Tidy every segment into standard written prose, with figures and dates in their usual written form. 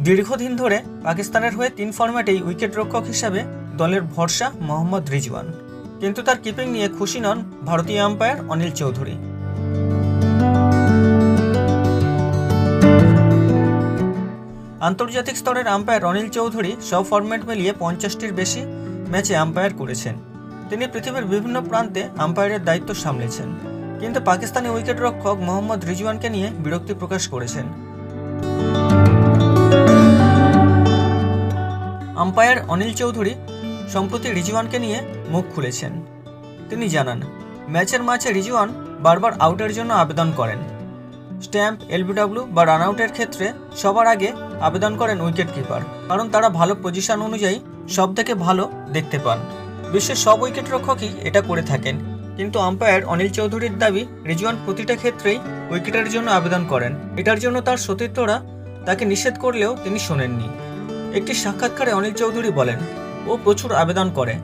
দীর্ঘদিন ধরে পাকিস্তানের হয়ে 3 ফরম্যাটেই উইকেটরক্ষক হিসাবে দলের ভরসা মোহাম্মদ রিজওয়ান, কিন্তু তার কিপিং নিয়ে খুশি নন ভারতীয় আম্পায়ার অনিল চৌধুরী। আন্তর্জাতিক স্তরের আম্পায়ার অনিল চৌধুরী সব ফরম্যাট মিলিয়ে 50টির বেশি ম্যাচে আম্পায়ার করেছেন। তিনি পৃথিবীর বিভিন্ন প্রান্তে আম্পায়ারের দায়িত্ব সামলেছেন, কিন্তু পাকিস্তানি উইকেটরক্ষক মোহাম্মদ রিজওয়ানকে নিয়ে বিরক্তি প্রকাশ করেছেন। আম্পায়ার অনিল চৌধুরী সম্প্রতি রিজওয়ানকে নিয়ে মুখ খুলেছেন। তিনি জানান, ম্যাচের মাঝে রিজওয়ান বারবার আউটের জন্য আবেদন করেন। স্ট্যাম্প, এলবিডব্লিউ বা রান আউটের ক্ষেত্রে সবার আগে আবেদন করেন উইকেট কিপার, কারণ তারা ভালো পজিশন অনুযায়ী সব থেকে ভালো দেখতে পান। বিশ্বের সব উইকেটরক্ষকই এটা করে থাকেন, কিন্তু আম্পায়ার অনিল চৌধুরীর দাবি রিজওয়ান প্রতিটা ক্ষেত্রেই উইকেটের জন্য আবেদন করেন। এটার জন্য তার সতীর্থরা তাকে নিষেধ করলেও তিনি শোনেননি। একটি সাক্ষাৎকারে অনিল চৌধুরী বলেন, ও প্রচুর আবেদন করে,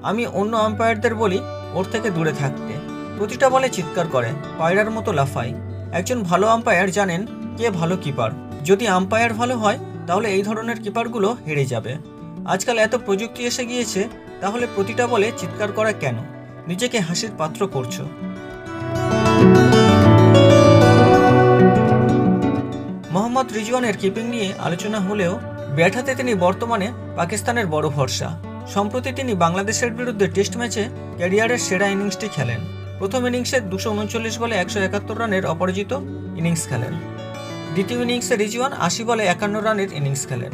আমি অন্য আম্পায়ারদের বলি ওর থেকে দূরে থাকতে। প্রতিটা বলে চিৎকার করে, পায়রার মতো লাফায়। একজন ভালো আম্পায়ার জানেন কে ভালো কিপার। যদি আম্পায়ার ভালো হয় তাহলে এই ধরনের কিপারগুলো হেরে যাবে। আজকাল এত প্রযুক্তি এসে গিয়েছে, তাহলে প্রতিটা বলে চিৎকার করা কেন? নিজেকে হাসির পাত্র করছো। মোহাম্মদ রিজওয়ানের কিপিং নিয়ে আলোচনা হলেও ব্যাট হাতে তিনি বর্তমানে পাকিস্তানের বড় ভরসা। সম্প্রতি তিনি বাংলাদেশের বিরুদ্ধে টেস্ট ম্যাচে ক্যারিয়ারের সেরা ইনিংসটি খেলেন। প্রথম ইনিংসে 239 বলে 171 রানের অপরাজিত ইনিংস খেলেন। দ্বিতীয় ইনিংসে রিজওয়ান 80 বলে 51 রানের ইনিংস খেলেন।